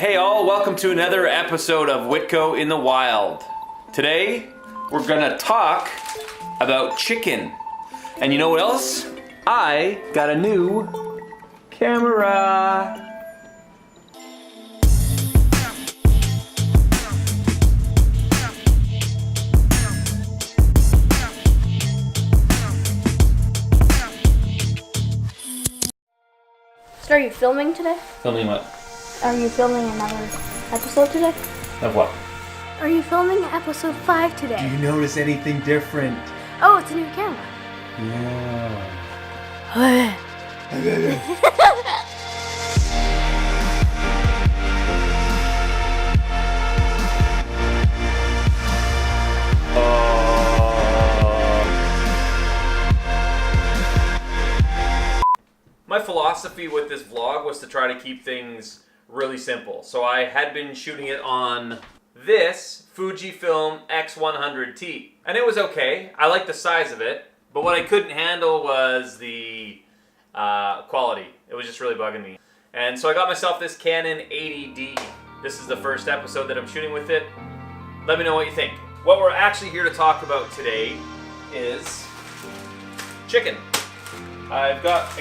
Hey all, welcome to another episode of Witko in the Wild. Today, we're gonna talk about chicken. And you know what else? I got a new camera. So are you filming today? Filming what? Are you filming another episode today? Of what? Are you filming episode 5 today? Do you notice anything different? Oh, it's a new camera. Yeah. My philosophy with this vlog was to try to keep things really simple. So I had been shooting it on this Fujifilm X100T. And it was okay. I liked the size of it. But what I couldn't handle was the quality. It was just really bugging me. And so I got myself this Canon 80D. This is the first episode that I'm shooting with it. Let me know what you think. What we're actually here to talk about today is chicken. I've got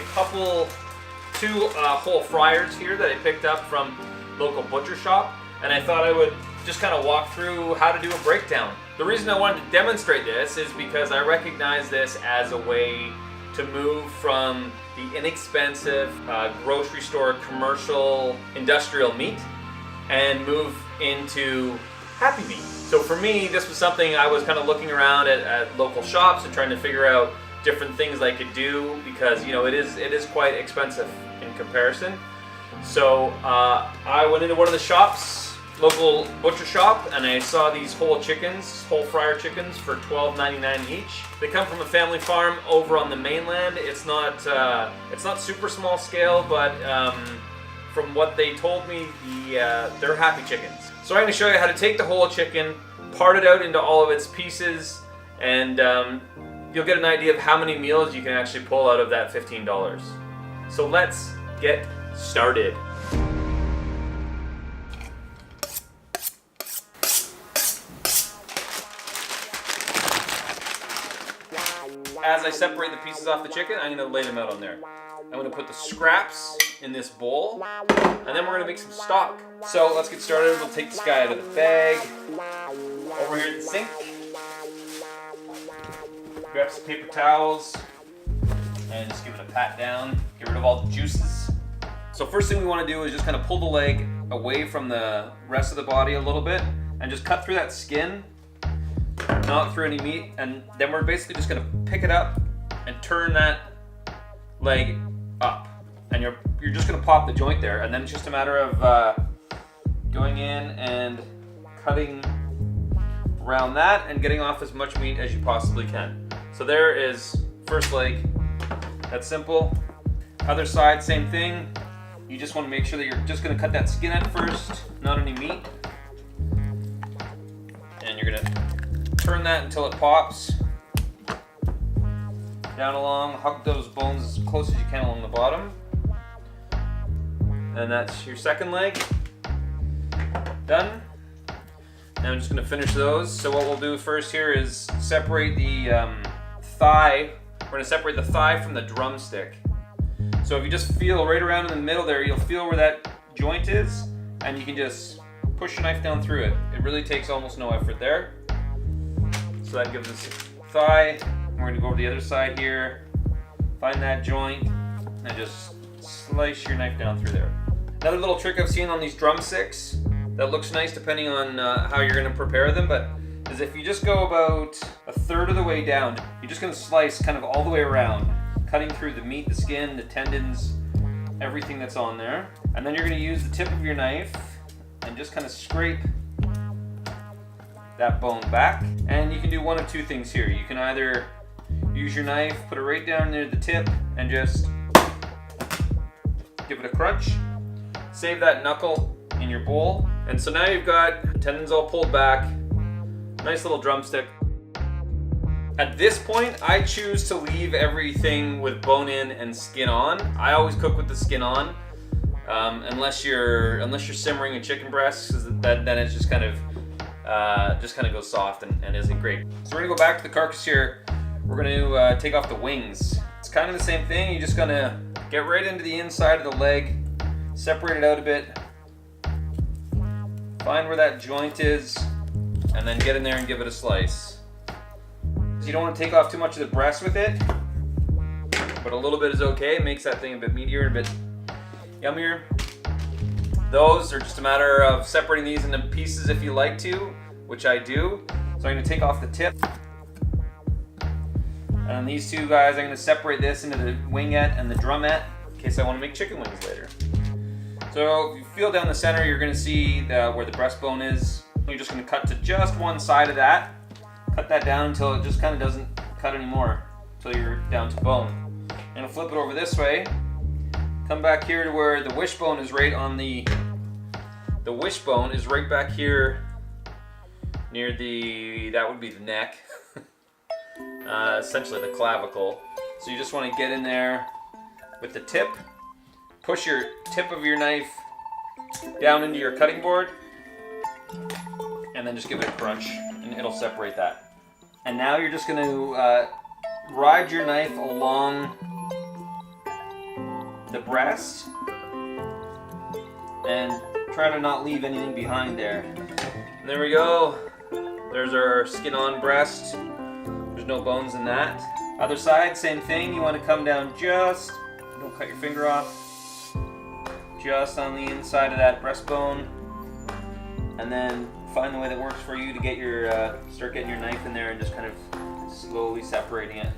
two whole fryers here that I picked up from local butcher shop, and I thought I would just kind of walk through how to do a breakdown. The reason I wanted to demonstrate this is because I recognize this as a way to move from the inexpensive grocery store commercial industrial meat and move into happy meat. So for me, this was something I was kind of looking around at local shops and trying to figure out different things I could do, because you know it is quite expensive in comparison. So I went into one of the shops, local butcher shop, and I saw these whole fryer chickens for $12.99 each. They come from a family farm over on the mainland. It's not super small scale, but from what they told me, they're happy chickens. So I'm going to show you how to take the whole chicken, part it out into all of its pieces, and you'll get an idea of how many meals you can actually pull out of that $15. So let's get started. As I separate the pieces off the chicken, I'm going to lay them out on there. I'm going to put the scraps in this bowl, and then we're going to make some stock. So let's get started. We'll take this guy out of the bag. Over here at the sink, grab some paper towels and just give it a pat down. Get rid of all the juices. So first thing we want to do is just kind of pull the leg away from the rest of the body a little bit and just cut through that skin, not through any meat, and then we're basically just going to pick it up and turn that leg up. And you're just going to pop the joint there, and then it's just a matter of going in and cutting around that and getting off as much meat as you possibly can. So there is first leg. That's simple. Other side, same thing. You just want to make sure that you're just going to cut that skin at first, not any meat. And you're going to turn that until it pops. Down along, hug those bones as close as you can along the bottom. And that's your second leg. Done. Now I'm just going to finish those. So what we'll do first here is separate the thigh. We're going to separate the thigh from the drumstick. So if you just feel right around in the middle there, you'll feel where that joint is, and you can just push your knife down through it. It really takes almost no effort there. So that gives us thigh. We're going to go over the other side here, find that joint, and just slice your knife down through there. Another little trick I've seen on these drumsticks that looks nice depending on how you're going to prepare them, but is if you just go about a third of the way down, you're just going to slice kind of all the way around, cutting through the meat, the skin, the tendons, everything that's on there. And then you're going to use the tip of your knife and just kind of scrape that bone back. And you can do one of two things here. You can either use your knife, put it right down near the tip, and just give it a crunch. Save that knuckle in your bowl. And so now you've got tendons all pulled back. Nice little drumstick. At this point, I choose to leave everything with bone in and skin on. I always cook with the skin on. unless you're simmering a chicken breast, because then it's just kind of goes soft and isn't great. So we're gonna go back to the carcass here. We're gonna take off the wings. It's kind of the same thing. You're just gonna get right into the inside of the leg, separate it out a bit, find where that joint is, and then get in there and give it a slice. So you don't want to take off too much of the breast with it, but a little bit is okay. It makes that thing a bit meatier and a bit yummier. Those are just a matter of separating these into pieces if you like to, which I do. So I'm going to take off the tip. And these two guys, I'm going to separate this into the wingette and the drumette in case I want to make chicken wings later. So if you feel down the center, you're going to see where the breastbone is. You're just going to cut to just one side of that. Cut that down until it just kind of doesn't cut anymore, until you're down to bone. I'm going to flip it over this way. Come back here to where the wishbone is right on the wishbone is right back here near that would be the neck, essentially the clavicle. So you just want to get in there with the tip, push your tip of your knife down into your cutting board, and then just give it a crunch, and it'll separate that. And now you're just going to ride your knife along the breast and try to not leave anything behind there. And there we go. There's our skin on breast. There's no bones in that. Other side, same thing. You want to come down just, don't cut your finger off, just on the inside of that breastbone, and then find the way that works for you to get your start getting your knife in there and just kind of slowly separating it.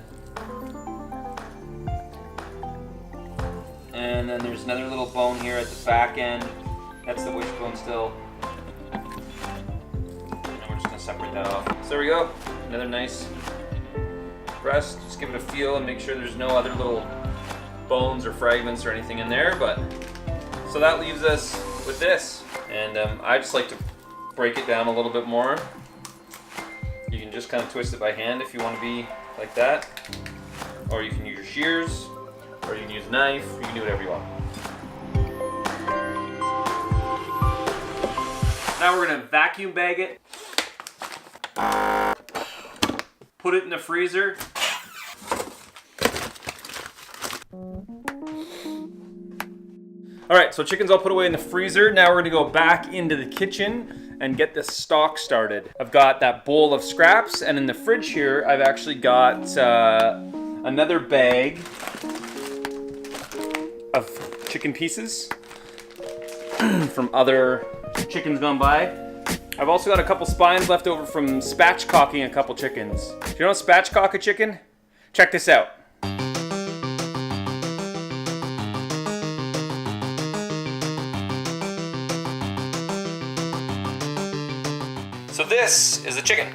And then there's another little bone here at the back end. That's the wishbone still. And we're just gonna separate that off. So there we go. Another nice breast. Just give it a feel and make sure there's no other little bones or fragments or anything in there. But so that leaves us with this. And I just like to break it down a little bit more. You can just kind of twist it by hand if you want to be like that. Or you can use your shears. Or you can use a knife, you can do whatever you want. Now we're gonna vacuum bag it. Put it in the freezer. All right, so chicken's all put away in the freezer. Now we're gonna go back into the kitchen and get the stock started. I've got that bowl of scraps, and in the fridge here, I've actually got another bag of chicken pieces from other chickens gone by. I've also got a couple spines left over from spatchcocking a couple chickens. Do you know how to spatchcock a chicken? Check this out. So this is the chicken,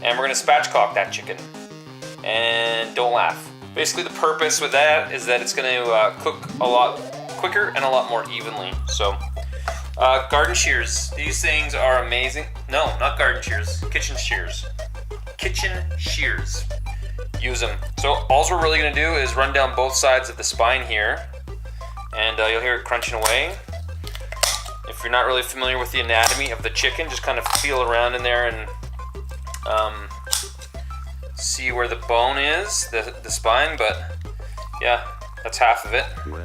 and we're gonna spatchcock that chicken. And don't laugh. Basically, the purpose with that is that it's going to cook a lot quicker and a lot more evenly. So, garden shears. These things are amazing. No, not garden shears. Kitchen shears. Kitchen shears. Use them. So, all we're really going to do is run down both sides of the spine here, and you'll hear it crunching away. If you're not really familiar with the anatomy of the chicken, just kind of feel around in there and see where the bone is, the spine, but yeah, that's half of it. And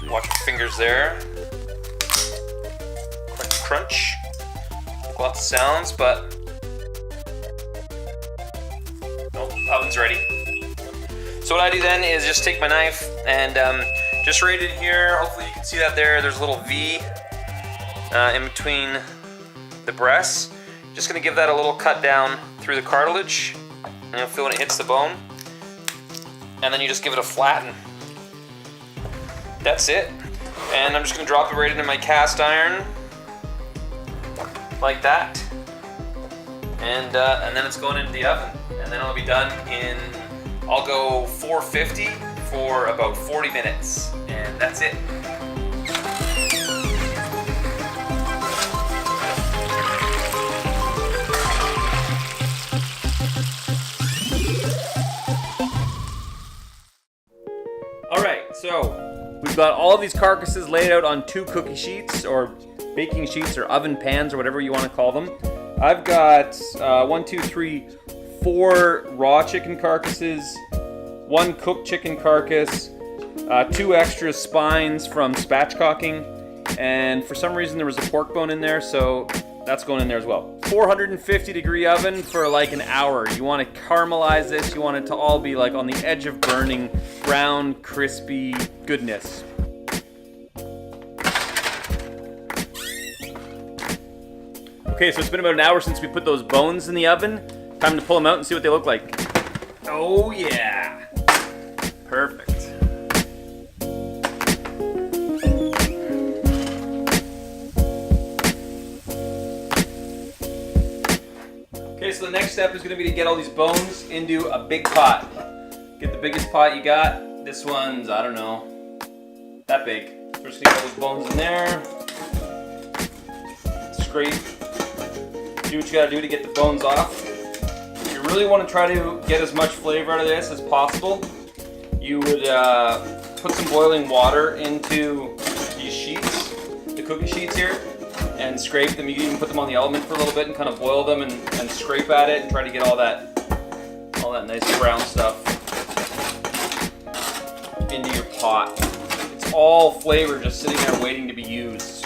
watch your fingers there. Crunch, crunch. Lots of sounds, but nope, oven's ready. So what I do then is just take my knife and just right in here, hopefully you can see that there, there's a little V in between the breasts. Just gonna give that a little cut down through the cartilage, and you'll feel when it hits the bone. And then you just give it a flatten. That's it. And I'm just gonna drop it right into my cast iron, like that. And then it's going into the oven. And then it'll be done in, I'll go 450 for about 40 minutes. And that's it. All right, so We've got all of these carcasses laid out on 2 cookie sheets or baking sheets or oven pans or whatever you want to call them. I've got 4 raw chicken carcasses, 1 cooked chicken carcass, 2 extra spines from spatchcocking, and for some reason there was a pork bone in there, so that's going in there as well. 450 degree oven for like an hour. You want to caramelize this. You want it to all be like on the edge of burning, brown, crispy goodness. Okay, so it's been about an hour since we put those bones in the oven. Time to pull them out and see what they look like. Oh yeah, perfect. Okay, so the next step is going to be to get all these bones into a big pot. Get the biggest pot you got. This one's, I don't know, that big. So we're just going to get all those bones in there. Scrape. Do what you got to do to get the bones off. If you really want to try to get as much flavor out of this as possible, you would put some boiling water into these sheets, the cookie sheets here, and scrape them. You can even put them on the element for a little bit and kind of boil them and scrape at it and try to get all that nice brown stuff into your pot. It's all flavor just sitting there waiting to be used.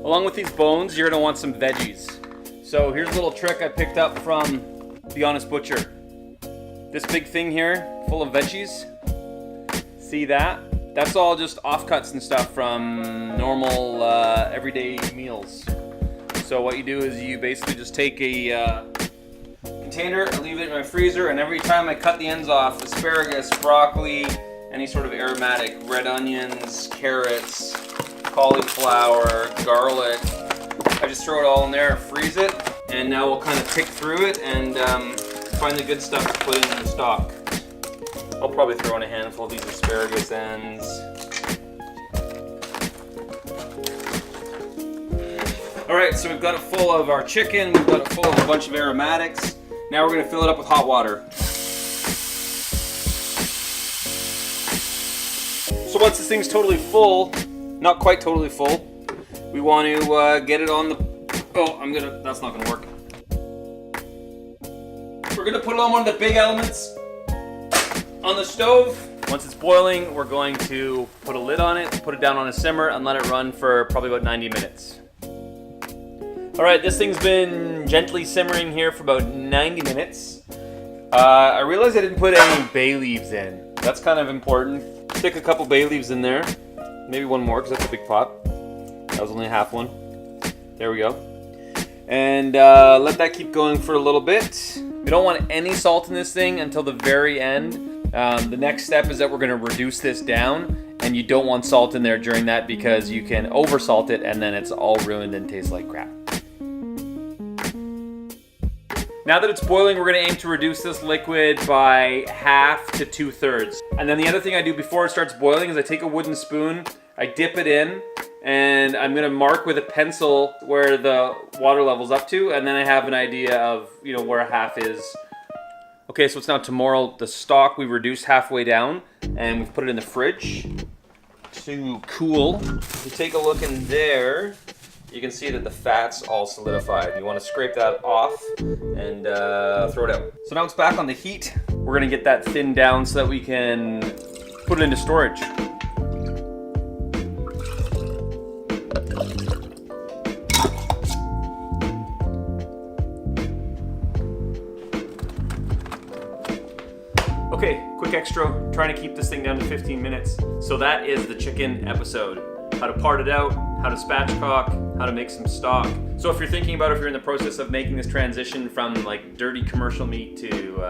Along with these bones, you're gonna want some veggies. So here's a little trick I picked up from The Honest Butcher. This big thing here, full of veggies. See that? That's all just offcuts and stuff from normal everyday meals. So what you do is you basically just take a container, I leave it in my freezer, and every time I cut the ends off, asparagus, broccoli, any sort of aromatic, red onions, carrots, cauliflower, garlic, I just throw it all in there, freeze it, and now we'll kind of pick through it and find the good stuff to put in the stock. I'll probably throw in a handful of these asparagus ends. Alright, so we've got it full of our chicken, we've got it full of a bunch of aromatics. Now we're going to fill it up with hot water. So once this thing's totally full, not quite totally full, we want to get it on the... Oh, that's not going to work. We're going to put it on one of the big elements on the stove. Once it's boiling, we're going to put a lid on it, put it down on a simmer, and let it run for probably about 90 minutes. Alright, this thing's been gently simmering here for about 90 minutes. I realized I didn't put any bay leaves in. That's kind of important. Stick a couple bay leaves in there. Maybe one more, because that's a big pot. That was only half one. There we go. And let that keep going for a little bit. We don't want any salt in this thing until the very end. The next step is that we're going to reduce this down, and you don't want salt in there during that because you can oversalt it and then it's all ruined and tastes like crap. Now that it's boiling, we're going to aim to reduce this liquid by 1/2 to 2/3. And then the other thing I do before it starts boiling is I take a wooden spoon, I dip it in, and I'm going to mark with a pencil where the water level's up to, and then I have an idea of, where 1/2 is. Okay, so it's now tomorrow. The stock we reduced halfway down, and we've put it in the fridge to cool. If you take a look in there, you can see that the fat's all solidified. You want to scrape that off and throw it out. So now it's back on the heat. We're going to get that thinned down so that we can put it into storage. Okay, quick extra, trying to keep this thing down to 15 minutes. So that is the chicken episode. How to part it out, how to spatchcock, how to make some stock. So if you're thinking about if you're in the process of making this transition from like dirty commercial meat to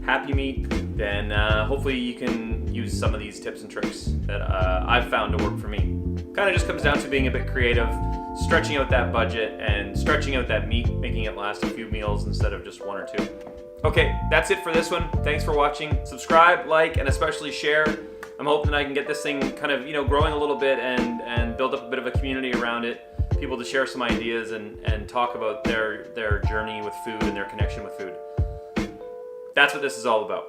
happy meat, then hopefully you can use some of these tips and tricks that I've found to work for me. Kind of just comes down to being a bit creative, stretching out that budget and stretching out that meat, making it last a few meals instead of just 1 or 2. Okay, that's it for this one. Thanks for watching. Subscribe, like, and especially share. I'm hoping that I can get this thing kind of, growing a little bit and build up a bit of a community around it. People to share some ideas and talk about their journey with food and their connection with food. That's what this is all about.